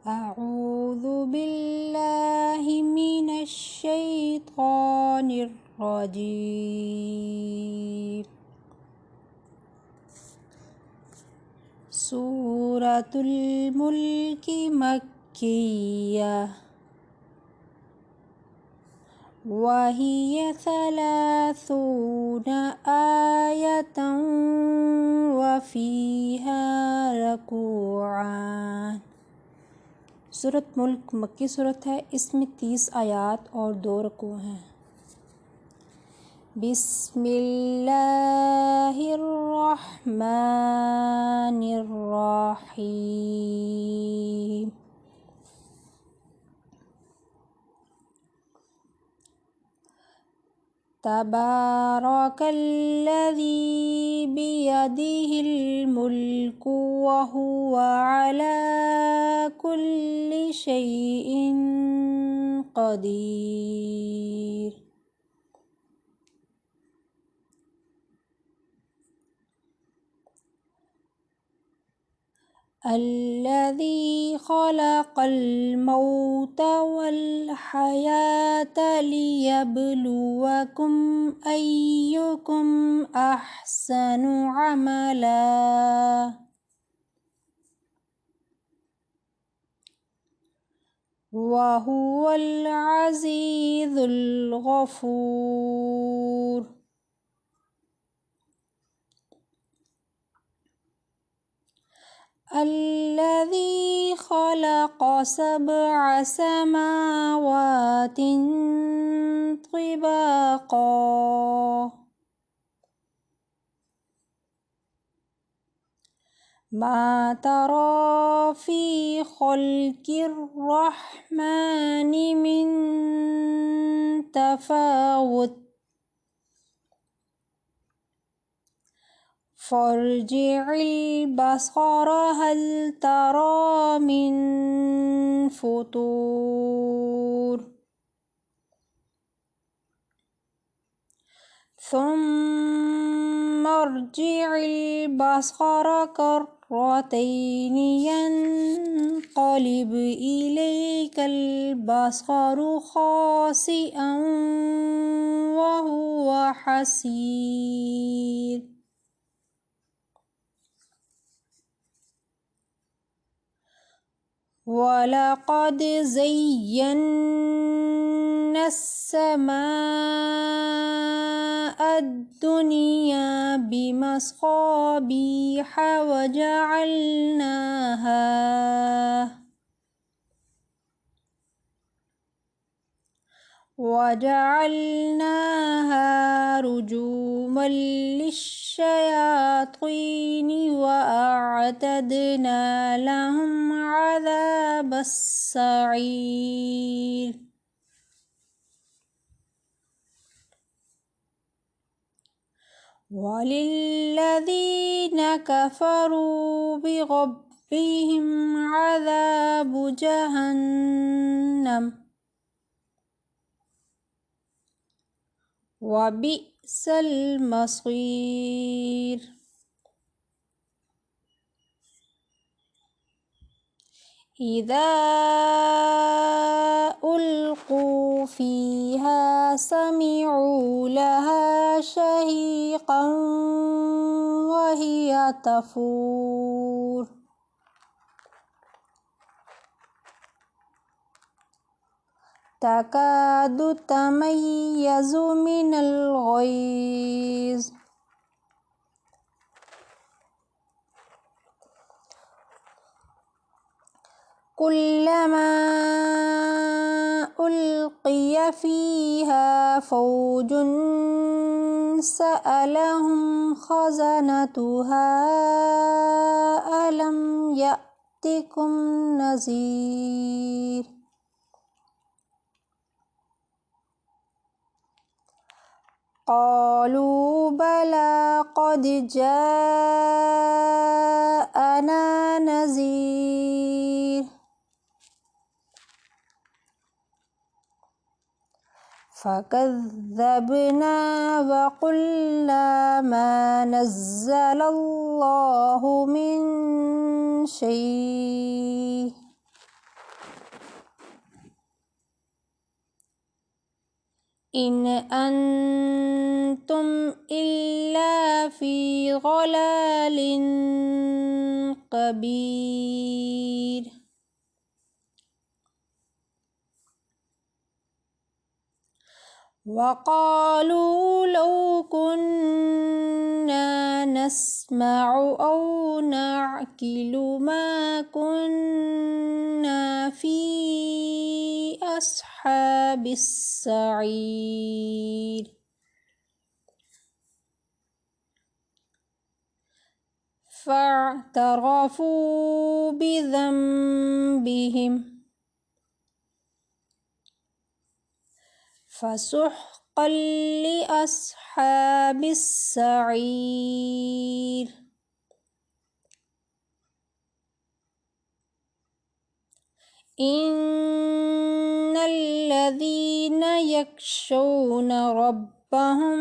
अऊज़ु बिल्लाहि मिनश शैतानिर रजीम। सूरतुल मुल्क मक्किय्या वहिय सलासून आयतन वफ़ीहा रकूआन। सूरत मुल्क मक्की सूरत है। इसमें 30 आयात और 2 रकू हैं। बिस्मिल्लाहिर्रहमानिर्रहीम। तबारकल्लज़ी बियदिहिल मुल्कु वहुवा अला कुल्लि शैइन क़दीर। अल्लज़ी ख़लक़ल मौत वल हयात लियब्लुवकुम अय्युकुम अहसनु अमला वहुवल अज़ीज़ुल गफ़ूर। अल्लज़ी ख़लक़ सबअ समावातिन तिबाक़ा मा तरा फ़ी ख़ल्क़िर रहमानि मिन तफ़ावुत फ़र्जि'िल बसर हल तरा मिन फ़ुतूर सुम्मा अर्जि'िल बसर कर्रतैनि यन्क़लिब इलैकल बसरु ख़ासिअन वहुवा हसीर। वलक़द ज़य्यन्नास समाअद दुनिया बिमस्काबीह वजअलनाहा रुजुमन लिश्शयातीन वअअतदना लहुम अज़ाबस सईर। वलिल्लज़ीन कफ़रू बिरब्बिहिम अज़ाबु जहन्नम वबिअसल मसीर। इज़ा उल्क़ू फ़ीहा समिअू लहा शहीक़न वहिय तफ़ूर तकादु तमय्यज़ु मिनल ग़ैज़ कुल्लमा उल्क़िय फ़ीहा फ़ौजुन सअलहुम ख़ज़नतुहा अलम यअतिकुम नज़ीर। क़ालू बला क़द जाअना नज़ीर फ़कज़्ज़बना वक़ुल्ना मा नज़्ज़लल्लाहु मिन शै इन अंतुम इल्ला फी ग़लालिन कबीर। वक़ालू लौ कुन्ना नस्मअु औ नअक़िलु मा कुन्ना फ़ी अस्हाबिस सईर। फ़अतरफ़ू बिज़ंबिहिम फ़सुहक़्क़न लिअस्हाबिस सईर। इन्नल्लज़ीना यख़शौना रब्बहुम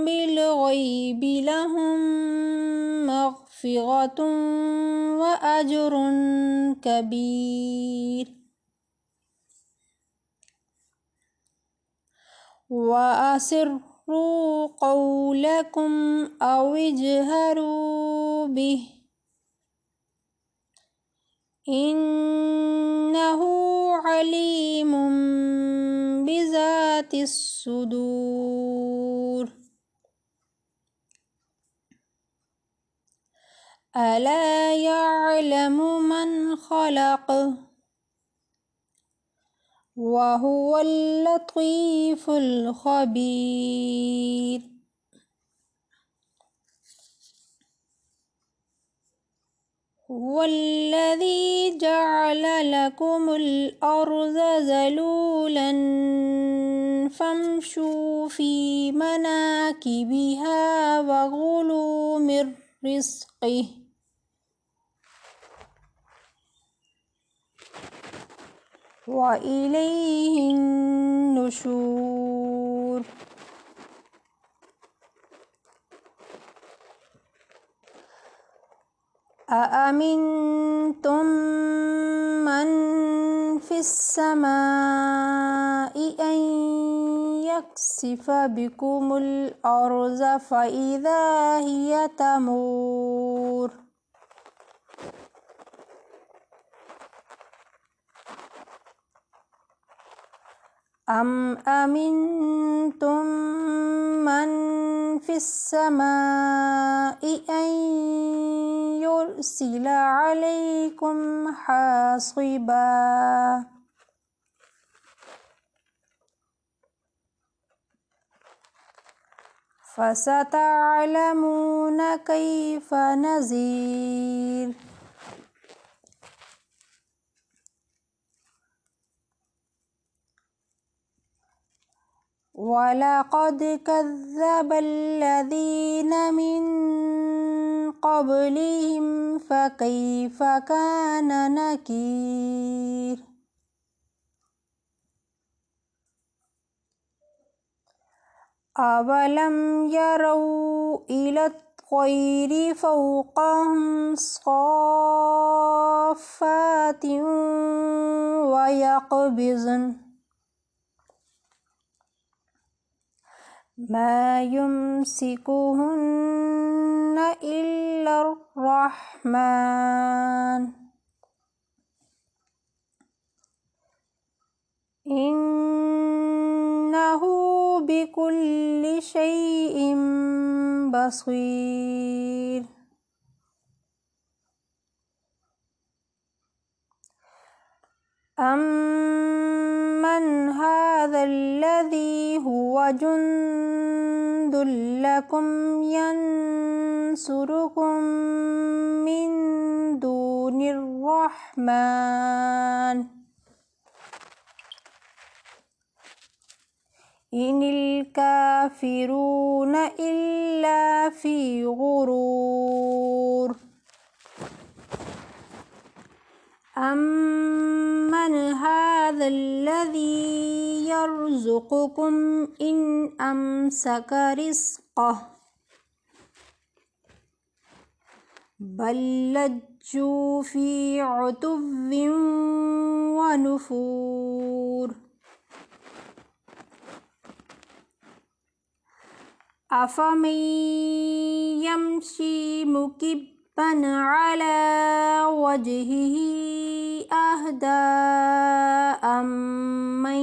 बिलग़ैबि लहुम मग़फ़िरतुन व अज्रुन कबीर। व असिर्रू क़ौलकुम औ इजहरू बिही इन्नहु अलीमुम बिज़ातिस सुदूर। अला यअलमु मन ख़लक़ व हुवल लतीफ़ुल ख़बीर। हुवल्लज़ी जअल लकुमुल अर्ज़ ज़लूलन फ़म्शू फ़ी मनाकिबिहा वकुलू मिर रिज़्क़िही व इलैहिन नुशूर। अअमिनतुम मन फ़िस समाइ अन यख़सिफ़ बिकुमुल अर्ज़ फ़इज़ा हिय तमूर। अम अमिनतुम मन फ़िस समाइ अन युरसिल अलैकुम हासिबा फ़सतअलमून कैफ़ नज़ीर। वलक़द कज़्ज़बल्लज़ीन मिन क़ब्लिहिम फ़कैफ़ कान नकीर। अवलम यरौ इलत तैरि फ़ौक़हुम सॉफ़ातिन व यक़बिज़न मा युमसिकुहुन्ना इल्लर रहमान इन्नहु बिकुल्लि शैइन बसीर। अम्मन हाज़ाल्लज़ी हुव जुन्दुल लकुम यंसुरुकुम मिन दूनिर रहमान इनिल काफ़िरूना इल्ला फ़ी ग़ुरूर। अम्मन हाज़ाल्लज़ी यर्ज़ुक़ुकुम इन अमसक रिज़्क़हु बल लज्जू फ़ी उतुव्विन व नुफ़ूर। अफ़मन यमशी मुकिब्बन अला वजहिही अहदा अम्मन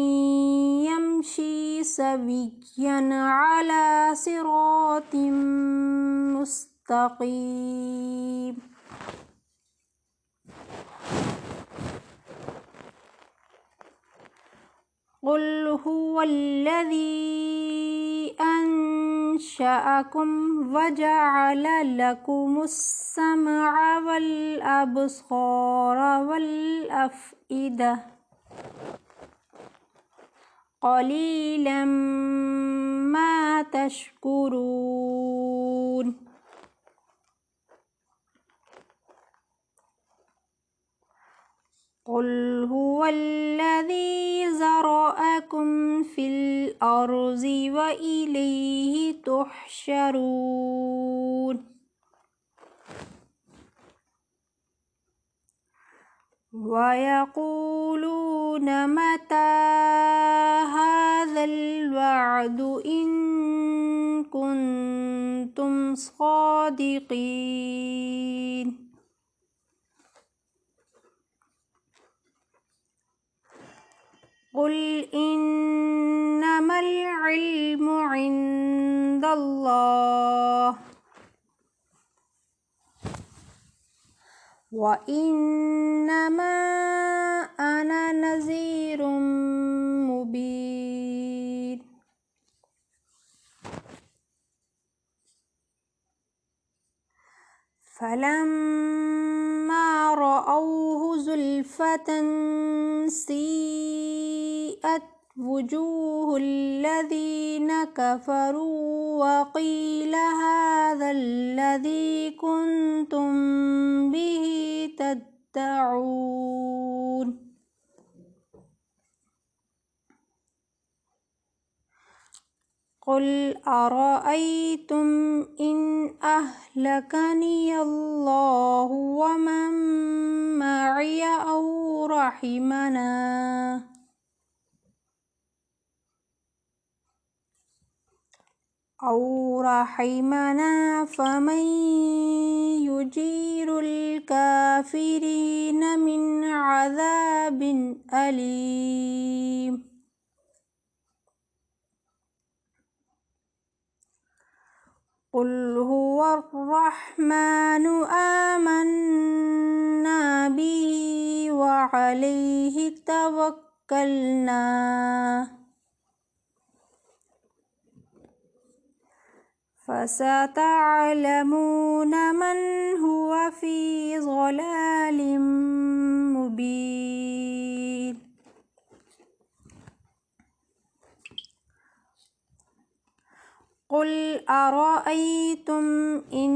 यमशी सविय्यन अला सिरातिम मुस्तक़ीम। क़ुल हुवल्लज़ी अंशअकुम वजअल लकुमुस्समअ वल अब्सार वल अफ़इदा क़लीलन मा तशकुरून। क़ुल हुवल्लज़ी ज़रअकुम फ़िल अर्ज़ि व इलैहि तुहशरून। वयक़ूलून मता हाज़ल वअदु इन कुन्तुम सादिक़ीन। क़ुल इन्नमल इल्मु इंदल्लाह व इन्नमा अना नज़ीरुम मुबीन। फलम्मा रअौहु ज़ुल्फ़तन सीअत वुजूहुल लज़ीना कफ़रू व क़ील हाज़ल लज़ी कुन्तुम बिही तद्दऊन। क़ुल अरअय्तुम इन अहलकनियल्लाहु व मन मअिय औ रहिमना फमन युजीरुल काफ़िरीन मिन अज़ाबिन अलीम। क़ुल हुवर्रहमानु आमन्ना बिही व अलैहि तवक्कलना फसतअलमून मन हुव फ़ी ज़लालिम मुबीन। क़ुल अरअय्तुम इन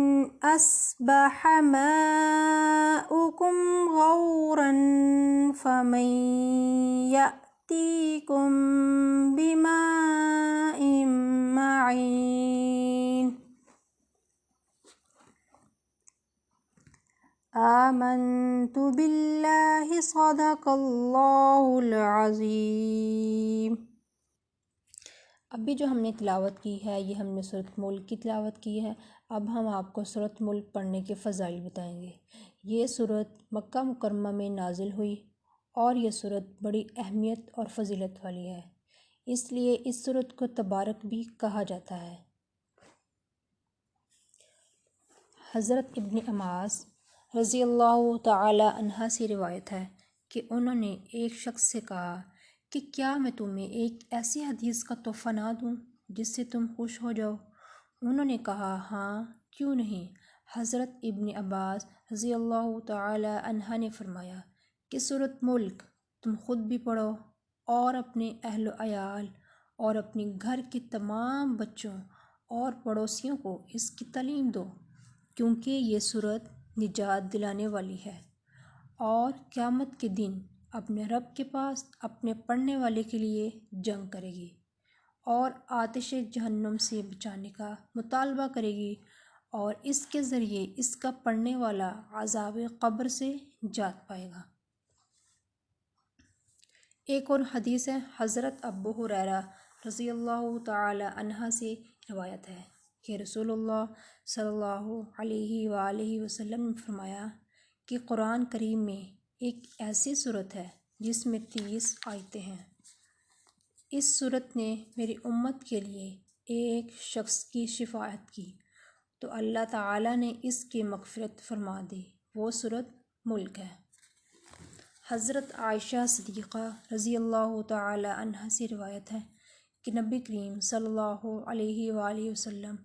अस्बह माउकुम गौरन फमन यअतीकुम बिमाइन मईन। आमन्तु बिल्लाहि सदक़ल्लाहुल अज़ीम। अभी जो हमने तिलावत की है ये हमने सूरत मुल्क की तिलावत की है। अब हम आपको सूरत मुल्क पढ़ने के फ़ज़ाइल बताएंगे। ये सूरत मक्का मुकर्रमा में नाजिल हुई और ये सूरत बड़ी अहमियत और फ़जीलत वाली है, इसलिए इस सूरत को तबारक भी कहा जाता है। हज़रत इब्न अब्बास रज़ियल्लाहु ताला अन्हा से रिवायत है कि उन्होंने एक शख्स से कहा कि क्या मैं तुम्हें एक ऐसी हदीस का तोहफ़ा ना दूँ जिससे तुम खुश हो जाओ। उन्होंने कहा हाँ क्यों नहीं। हज़रत इब्न अब्बास रज़ियल्लाहु ताला अन्हा ने फरमाया कि सूरत मुल्क तुम ख़ुद भी पढ़ो और अपने अहल अयाल और अपने घर के तमाम बच्चों और पड़ोसियों को इसकी तालीम दो, क्योंकि ये सूरत निजात दिलाने वाली है और क़यामत के दिन अपने रब के पास अपने पढ़ने वाले के लिए जंग करेगी और आतिश जहन्नुम से बचाने का मुतालबा करेगी और इसके ज़रिए इसका पढ़ने वाला अज़ाब क़ब्र से जात पाएगा। एक और हदीस है, हज़रत अबू हुरैरा रज़ियल्लाहु ताला अन्हा से रिवायत है कि रसूलुल्लाह सल्लल्लाहु अलैहि वसल्लम ने फरमाया कि कुरान करीम में एक ऐसी सूरत है जिसमें 30 आयतें हैं। इस सूरत ने मेरी उम्मत के लिए एक शख्स की शिफाअत की तो अल्लाह ताला ने इसकी मग़फ़िरत फरमा दी। वो सूरत मुल्क है। हज़रत आयशा सिद्दीक़ा रज़ी अल्लाह ताला अन्हा से रिवायत है कि नबी करीम सल्लल्लाहु अलैहि वसल्लम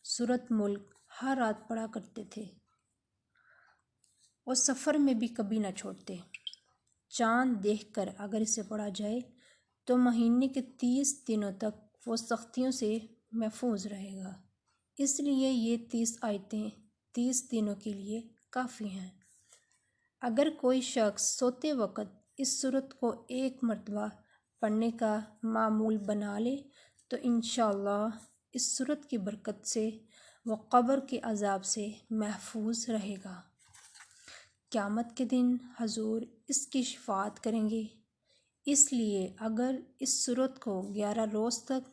सूरत मुल्क हर रात पढ़ा करते थे और सफ़र में भी कभी न छोड़ते। चाँद देखकर अगर इसे पढ़ा जाए तो महीने के 30 दिनों तक वो सख्तियों से महफूज रहेगा। इसलिए ये 30 आयतें 30 दिनों के लिए काफ़ी हैं। अगर कोई शख्स सोते वक़्त इस सूरत को एक मरतबा पढ़ने का मामूल बना ले तो इंशाअल्लाह इस सूरत की बरकत से वो क़ब्र के अज़ाब से महफूज रहेगा। क़यामत के दिन हजूर इसकी शिफाअत करेंगे। इसलिए अगर इस सूरत को 11 रोज़ तक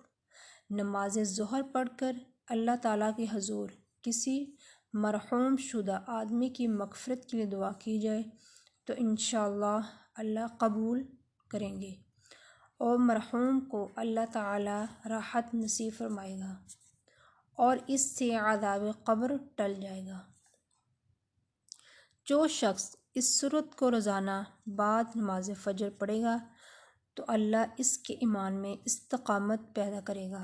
नमाज ज़ोहर पढ़कर अल्लाह ताला के हजूर किसी मरहूम शुदा आदमी की मग़फ़िरत के लिए दुआ की जाए तो इंशाअल्लाह अल्लाह कबूल करेंगे और मरहूम को अल्लाह ताला राहत नसीब फरमाएगा और इससे अज़ाब क़ब्र टल जाएगा। जो शख्स इस सूरत को रोज़ाना बाद नमाज फ़जर पढ़ेगा तो अल्लाह इसके ईमान में इस्तिक़ामत पैदा करेगा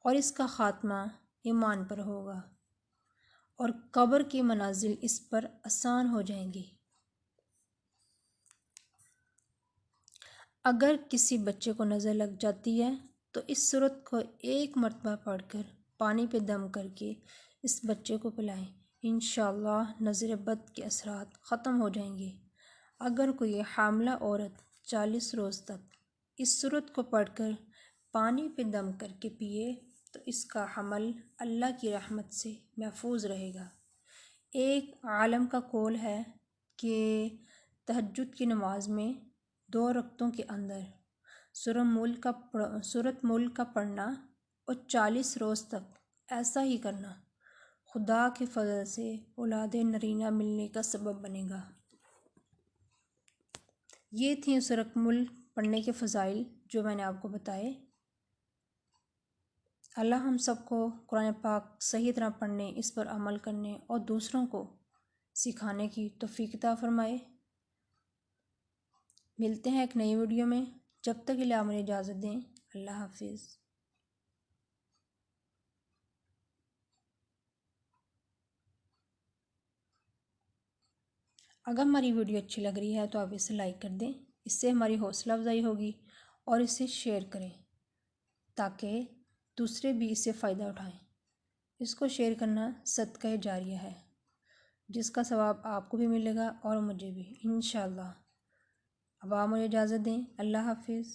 और इसका ख़ात्मा ईमान पर होगा और क़ब्र की मनाज़िल इस पर आसान हो जाएंगी। अगर किसी बच्चे को नज़र लग जाती है तो इस सूरत को एक मरतबा पढ़कर पानी पे दम करके इस बच्चे को पिलाएं। इंशाअल्लाह नज़र बद के असरात ख़त्म हो जाएंगे। अगर कोई हामिला औरत 40 रोज़ तक इस सूरत को पढ़कर पानी पे दम करके पिए तो इसका हमल अल्लाह की रहमत से महफूज रहेगा। एक आलम का कौल है कि तहज्जुद की नमाज में 2 रकतों के अंदर सूरत मुल्क का पढ़ना और 40 रोज़ तक ऐसा ही करना खुदा के फजल से औलाद नरीना मिलने का सबब बनेगा। ये थी सूरत मुल्क पढ़ने के फ़ज़ाइल जो मैंने आपको बताए। अल्लाह हम सबको कुरान पाक सही तरह पढ़ने, इस पर अमल करने और दूसरों को सिखाने की तौफ़ीक़ अता फ़रमाए। मिलते हैं एक नई वीडियो में। जब तक के लिए आप मुझे इजाज़त दें। अल्लाह हाफ़िज़। अगर हमारी वीडियो अच्छी लग रही है तो आप इसे लाइक कर दें। इससे हमारी हौसला अफजाई होगी और इसे शेयर करें ताकि दूसरे भी इससे फ़ायदा उठाएं। इसको शेयर करना सदका जारिया है जिसका सवाब आपको भी मिलेगा और मुझे भी इंशाअल्लाह। अब आप मुझे इजाज़त दें। अल्लाह हाफ़िज़।